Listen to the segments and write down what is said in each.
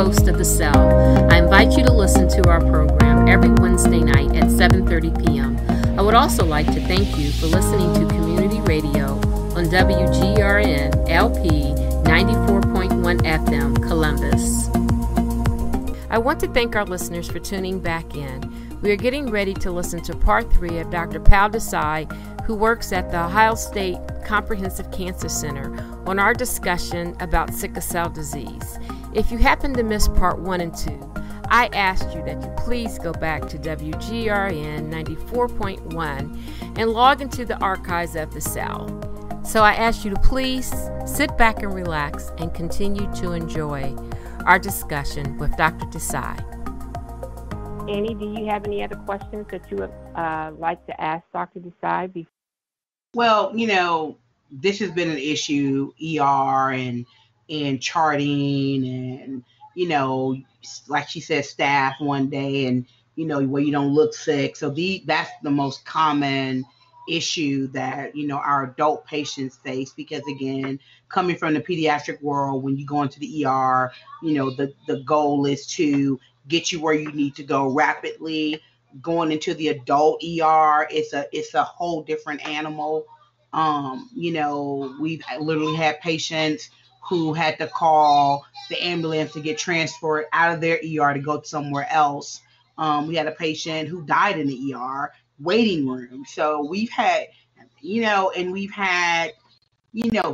host of The Cell. I invite you to listen to our program every Wednesday night at 7:30 p.m. I would also like to thank you for listening to Community Radio on WGRN LP 94.1 FM, Columbus. I want to thank our listeners for tuning back in. We are getting ready to listen to part 3 of Dr. Pal Desai, who works at the Ohio State Comprehensive Cancer Center, on our discussion about sickle cell disease. If you happen to miss part 1 and 2, I ask you that you please go back to WGRN 94.1 and log into the archives of The Cell. So I ask you to please sit back and relax and continue to enjoy our discussion with Dr. Desai. Annie, do you have any other questions that you would like to ask Dr. Desai? Well, this has been an issue, ER and charting and, like she said, staff one day and, where you don't look sick. So that's the most common issue that, our adult patients face because, again, coming from the pediatric world, when you go into the ER, the goal is to get you where you need to go rapidly. Going into the adult ER, it's a whole different animal. We've literally had patients who had to call the ambulance to get transferred out of their ER to go somewhere else. We had a patient who died in the ER waiting room. So we've had,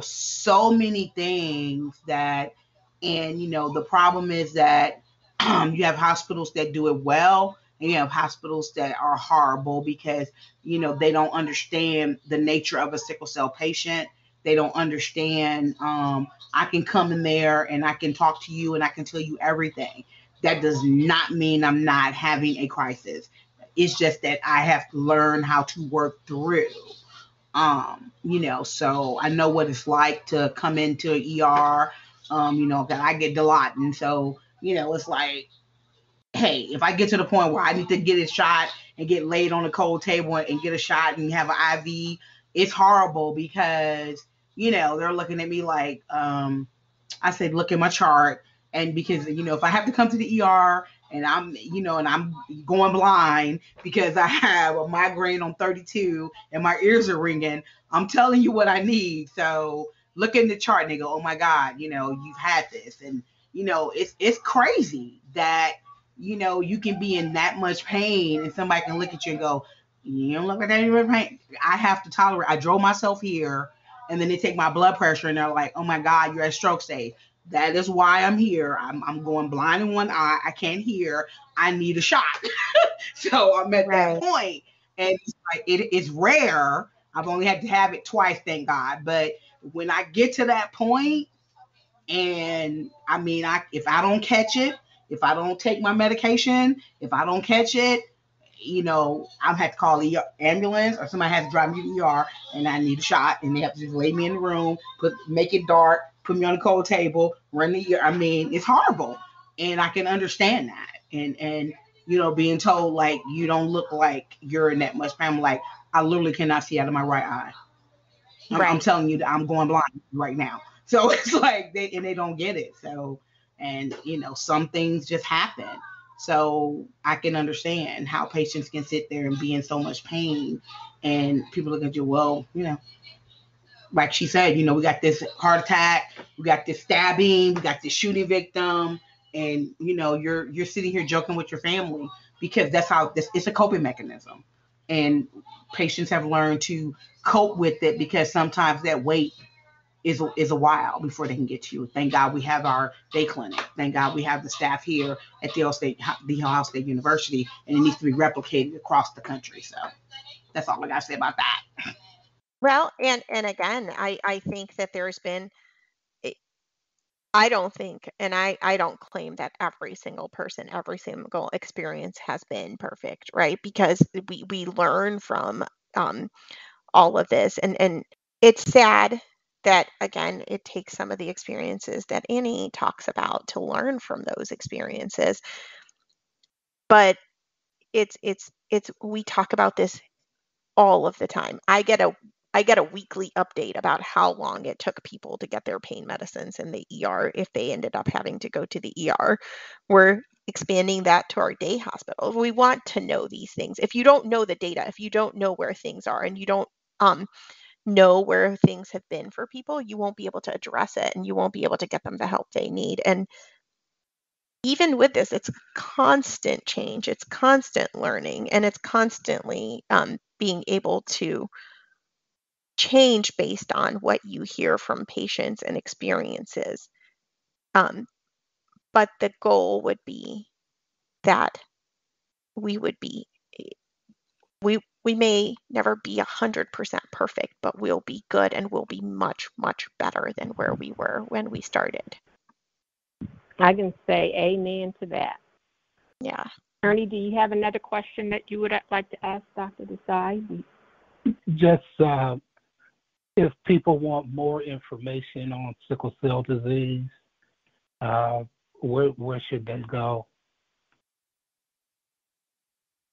so many things that, and, the problem is that you have hospitals that do it well, and you have hospitals that are horrible because, they don't understand the nature of a sickle cell patient. They don't understand, I can come in there and I can talk to you and I can tell you everything. That does not mean I'm not having a crisis. It's just that I have to learn how to work through. So I know what it's like to come into an ER, that I get dilaudid. And so, it's like, hey, if I get to the point where I need to get a shot and get laid on a cold table and get a shot and have an IV, it's horrible because, they're looking at me like, I said, look at my chart. And because, if I have to come to the ER and I'm going blind because I have a migraine on 32 and my ears are ringing, I'm telling you what I need. So look in the chart and they go, oh my God, you've had this. And, it's crazy that, you can be in that much pain and somebody can look at you and go, you don't look like that much pain. I have to tolerate. I drove myself here and then they take my blood pressure and they're like, oh my God, you're at stroke stage. That is why I'm here. I'm going blind in one eye. I can't hear. I need a shot. So I'm at that point. And it's like, it's rare. I've only had to have it twice, thank God. But when I get to that point, and if I don't catch it, if I don't take my medication, if I don't catch it, I have to call the ambulance or somebody has to drive me to the ER and I need a shot and they have to just lay me in the room, make it dark, put me on the cold table, run the ER. It's horrible. And I can understand that. And being told like, you don't look like you're in that much pain. I'm like, I literally cannot see out of my right eye. I'm telling you that I'm going blind right now. So it's like, they don't get it. So, and some things just happen. So I can understand how patients can sit there and be in so much pain and people look at you, well, like she said, we got this heart attack, we got this stabbing, we got this shooting victim, and you're sitting here joking with your family because that's how it's a coping mechanism. And patients have learned to cope with it because sometimes that wait is a while before they can get to you. Thank God we have our day clinic. Thank God we have the staff here at the Ohio State University, and it needs to be replicated across the country. So that's all I got to say about that. Well, and again, I think that there's been, I don't think, and I don't claim that every single person, every single experience has been perfect, right? Because we learn from all of this, and it's sad that, again, it takes some of the experiences that Annie talks about to learn from those experiences. But it's we talk about this all of the time. I get a I get a weekly update about how long it took people to get their pain medicines in the ER if they ended up having to go to the ER. We're expanding that to our day hospitals. We want to know these things. If you don't know the data, if you don't know where things are, and you don't know where things have been for people, you won't be able to address it, and you won't be able to get them the help they need. And even with this, it's constant change, it's constant learning, and it's constantly being able to change based on what you hear from patients and experiences. But the goal would be that we would be, we may never be 100% perfect, but we'll be good, and we'll be much, much better than where we were when we started. I can say amen to that. Yeah. Ernie, do you have another question that you would like to ask Dr. Desai? Just if people want more information on sickle cell disease, where should they go?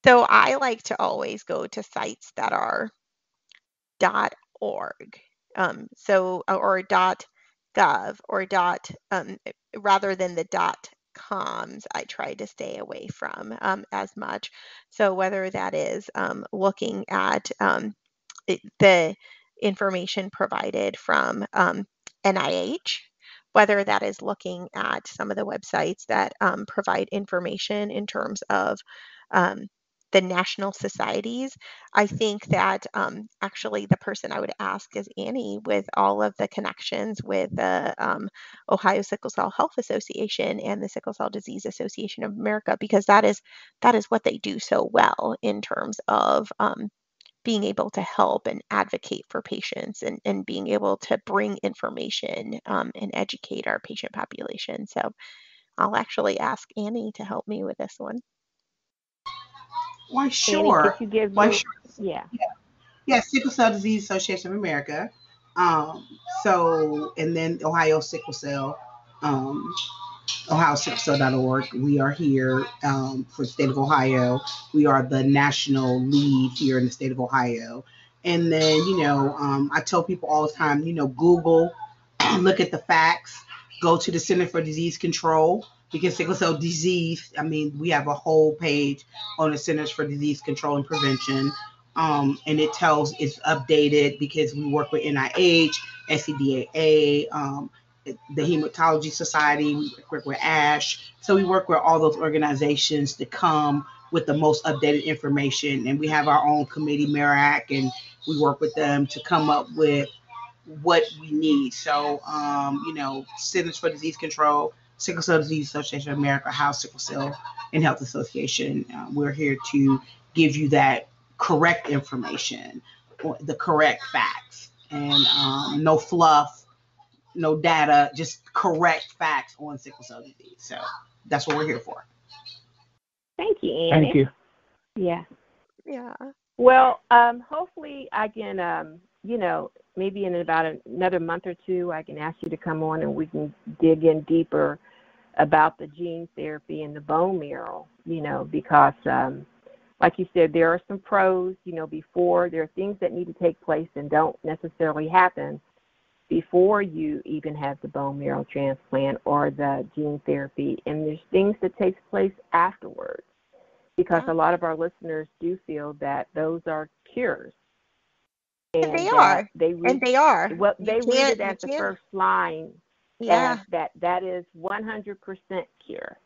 So I like to always go to sites that are .org, or .gov, or rather than the .coms. I try to stay away from as much. So whether that is looking at the information provided from NIH, whether that is looking at some of the websites that provide information in terms of the national societies. I think that actually the person I would ask is Annie, with all of the connections with the Ohio Sickle Cell Health Association and the Sickle Cell Disease Association of America, because that is what they do so well in terms of being able to help and advocate for patients, and being able to bring information and educate our patient population. So I'll actually ask Annie to help me with this one. Why, sure. Annie, could you give Why, me, sure. Yeah. Sickle Cell Disease Association of America. And then Ohio Sickle Cell, OhioSickleCell.org. We are here for the state of Ohio. We are the national lead here in the state of Ohio. And then, I tell people all the time, Google, look at the facts, go to the Center for Disease Control, because sickle cell disease, we have a whole page on the Centers for Disease Control and Prevention. And it's updated because we work with NIH, SCDAA, the Hematology Society, we work with ASH. So we work with all those organizations to come with the most updated information. And we have our own committee, MERAC, and we work with them to come up with what we need. So, Centers for Disease Control, Sickle Cell Disease Association of America, House Sickle Cell and Health Association. We're here to give you that correct information, the correct facts, and no fluff, no data, just correct facts on sickle cell disease. So that's what we're here for. Thank you, Annie. Thank you. Yeah. Yeah. Well, hopefully I can, maybe in about another month or two, I can ask you to come on and we can dig in deeper about the gene therapy and the bone marrow, because like you said, there are some pros, before there are things that need to take place and don't necessarily happen before you even have the bone marrow transplant or the gene therapy. And there's things that takes place afterwards, because a lot of our listeners do feel that those are cures. And they are. They are. Well, they read it as the first line. Yeah. That is 100% cure.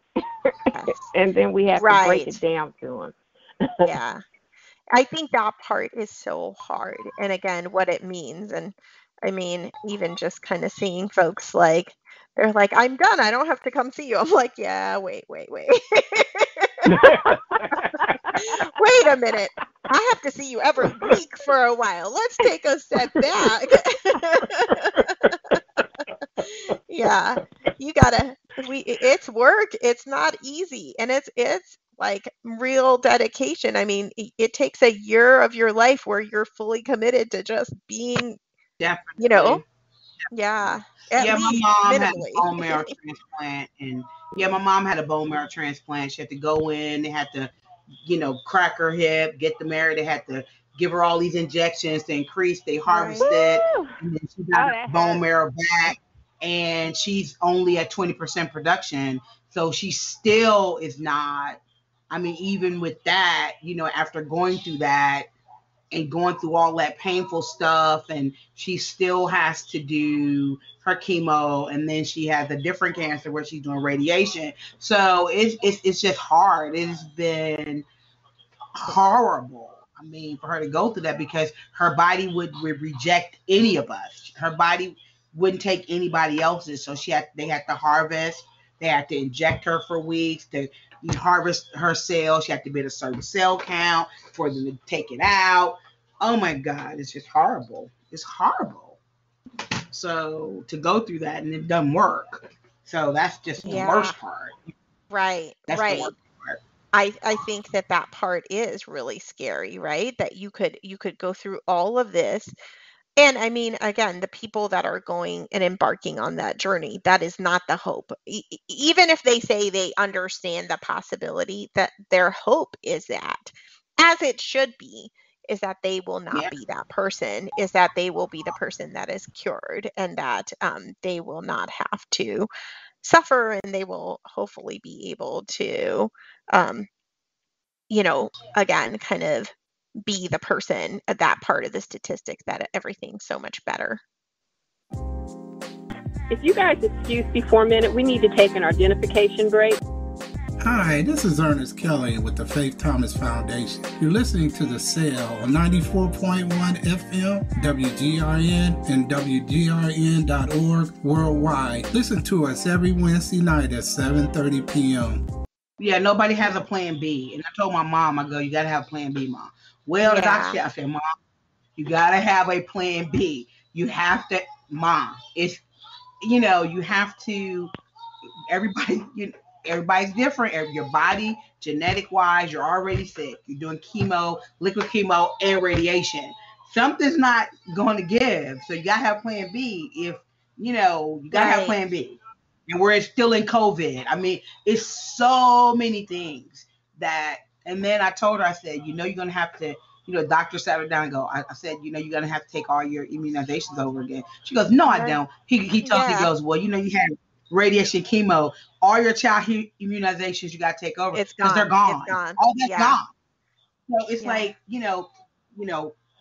And then we have to break it down to them. Yeah. I think that part is so hard. And again, what it means. And even just kind of seeing folks they're like, I'm done. I don't have to come see you. I'm like, yeah, wait. Wait a minute. I have to see you every week for a while. Let's take a step back. Yeah, you gotta. It's work. It's not easy, and it's like real dedication. It takes a year of your life where you're fully committed to just being. Definitely. Yeah. My mom had a bone marrow transplant, and my mom had a bone marrow transplant. She had to go in. They had to, crack her hip, get the marrow. They had to give her all these injections to increase. They Right. harvested, Woo! and then she Oh, got her that bone hurts. marrow back, and she's only at 20% production. So she still is not. I mean, even with that, after going through that and going through all that painful stuff, and she still has to do her chemo, and then she has a different cancer where she's doing radiation. So it's just hard. It's been horrible. I mean, for her to go through that, because her body would reject any of us. Her body wouldn't take anybody else's. So they had to harvest. They had to inject her for weeks to harvest her cells. She had to be at a certain cell count for them to take it out. Oh my God, it's just horrible. It's horrible. So to go through that, and it doesn't work. So that's just the Yeah. worst part. Right. That's the Right. worst part. I think that part is really scary, right? That you could go through all of this. And I mean, again, the people that are going and embarking on that journey, that is not the hope. Even if they say they understand the possibility, that their hope is that, as it should be, is that they will not Yeah. be that person, is that they will be the person that is cured, and that they will not have to suffer, and they will hopefully be able to, again, kind of be the person, that part of the statistic, that everything's so much better. If you guys excuse me for a minute, we need to take an identification break. Hi, this is Ernest Kelly with the Faith Thomas Foundation. You're listening to The Cell on 94.1 FM, WGRN, and WGRN.org worldwide. Listen to us every Wednesday night at 7:30 p.m. Yeah, nobody has a plan B. And I told my mom, I go, you got to have a plan B, Mom. Well, the doctor said, I said, Mom, you got to have a plan B. You have to, Mom, it's, you have to, everybody's different. Your body, genetic wise, you're already sick. You're doing chemo, liquid chemo, and radiation. Something's not going to give. So you got to have plan B. If, you got to have plan B. And we're still in COVID. I mean, it's so many things that, and then I told her, I said, you're going to have to, doctor sat her down and go, I said, you're going to have to take all your immunizations over again. She goes, no, I don't. He told me, he goes, well, you had radiation, chemo, all your child immunizations you got to take over because they're gone. It's gone. All that's gone. So it's like,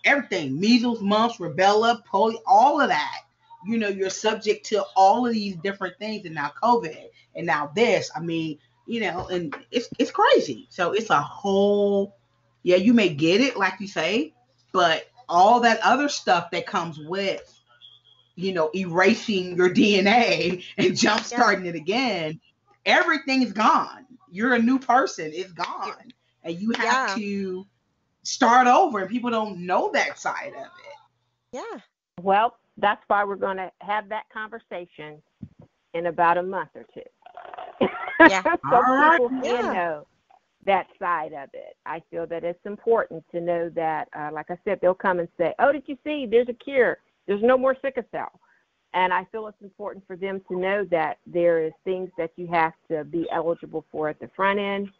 everything, measles, mumps, rubella, polio, all of that. You're subject to all of these different things, and now COVID, and now this. I mean, and it's crazy. So it's a whole, you may get it, like you say, but all that other stuff that comes with, erasing your DNA and jump starting it again, everything's gone. You're a new person. It's gone, and you have to start over, and people don't know that side of it. Yeah. Well, that's why we're going to have that conversation in about a month or two. Yeah. So people can know that side of it. I feel that it's important to know that, like I said, they'll come and say, oh, did you see, there's a cure. There's no more sickle cell. And I feel it's important for them to know that there is things that you have to be eligible for at the front end.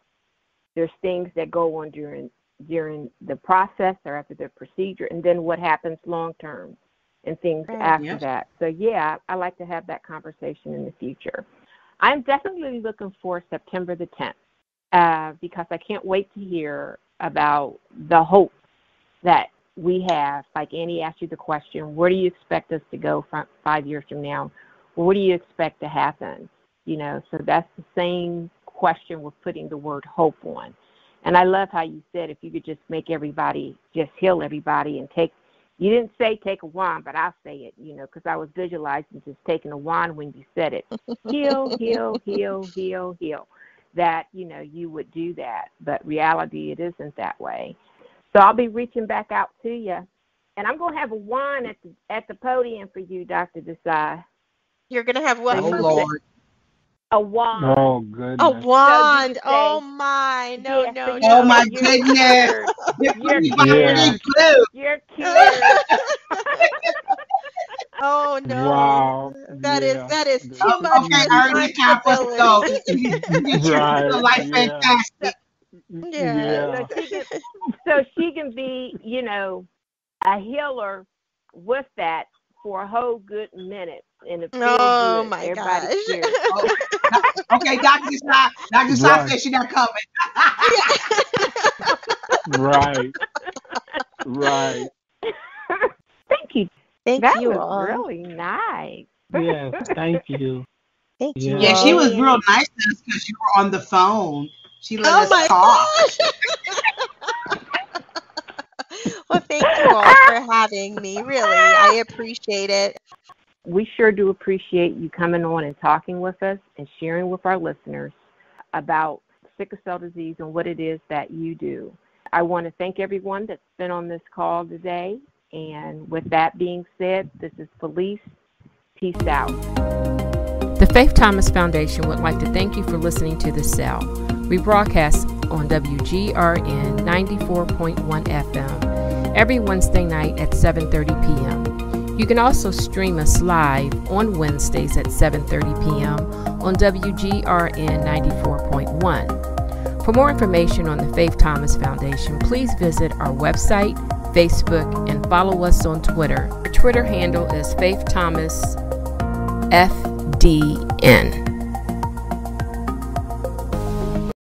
There's things that go on during the process or after the procedure, and then what happens long term and things after that. So, I like to have that conversation in the future. I'm definitely looking for September the 10th because I can't wait to hear about the hope that we have. Like Annie asked you the question, where do you expect us to go from 5 years from now? What do you expect to happen? So that's the same question we're putting the word hope on. And I love how you said if you could just make everybody, just heal everybody and you didn't say take a wand, but I'll say it, because I was visualizing just taking a wand when you said it. Heal, heal, heal, heal, heal. That, you would do that. But reality, it isn't that way. So I'll be reaching back out to you. And I'm going to have a wand at the podium for you, Dr. Desai. You're going to have what? Oh, Lord. A wand. Oh, goodness. A wand. So oh, my. No, yeah, no, so no. Oh, my goodness. You're cured. Oh, no. Wow. That is too This much Okay, Ernie, time for us to go. responsibility. Life fantastic. Yeah. So she can be, you know, a healer with that for a whole good minute and it feels Oh good. my Everybody gosh. cheers. Oh, okay, Dr. Desai. Dr. Desai Right. said she not coming. Right. Right. Thank you. Thank That you was all. really nice. Yes. Thank you. Thank you Yeah, Yeah. she all. was real nice to us because you were on the phone. She let Oh us my talk. gosh. Well, thank you all for having me. Really, I appreciate it. We sure do appreciate you coming on and talking with us and sharing with our listeners about sickle cell disease and what it is that you do. I want to thank everyone that's been on this call today. And with that being said, this is Felice. Peace out. The Faith Thomas Foundation would like to thank you for listening to The Cell. We broadcast on WGRN 94.1 FM every Wednesday night at 7:30 p.m. You can also stream us live on Wednesdays at 7:30 p.m. on WGRN 94.1. For more information on the Faith Thomas Foundation, please visit our website, Facebook, and follow us on Twitter. Our Twitter handle is Faith Thomas FDN.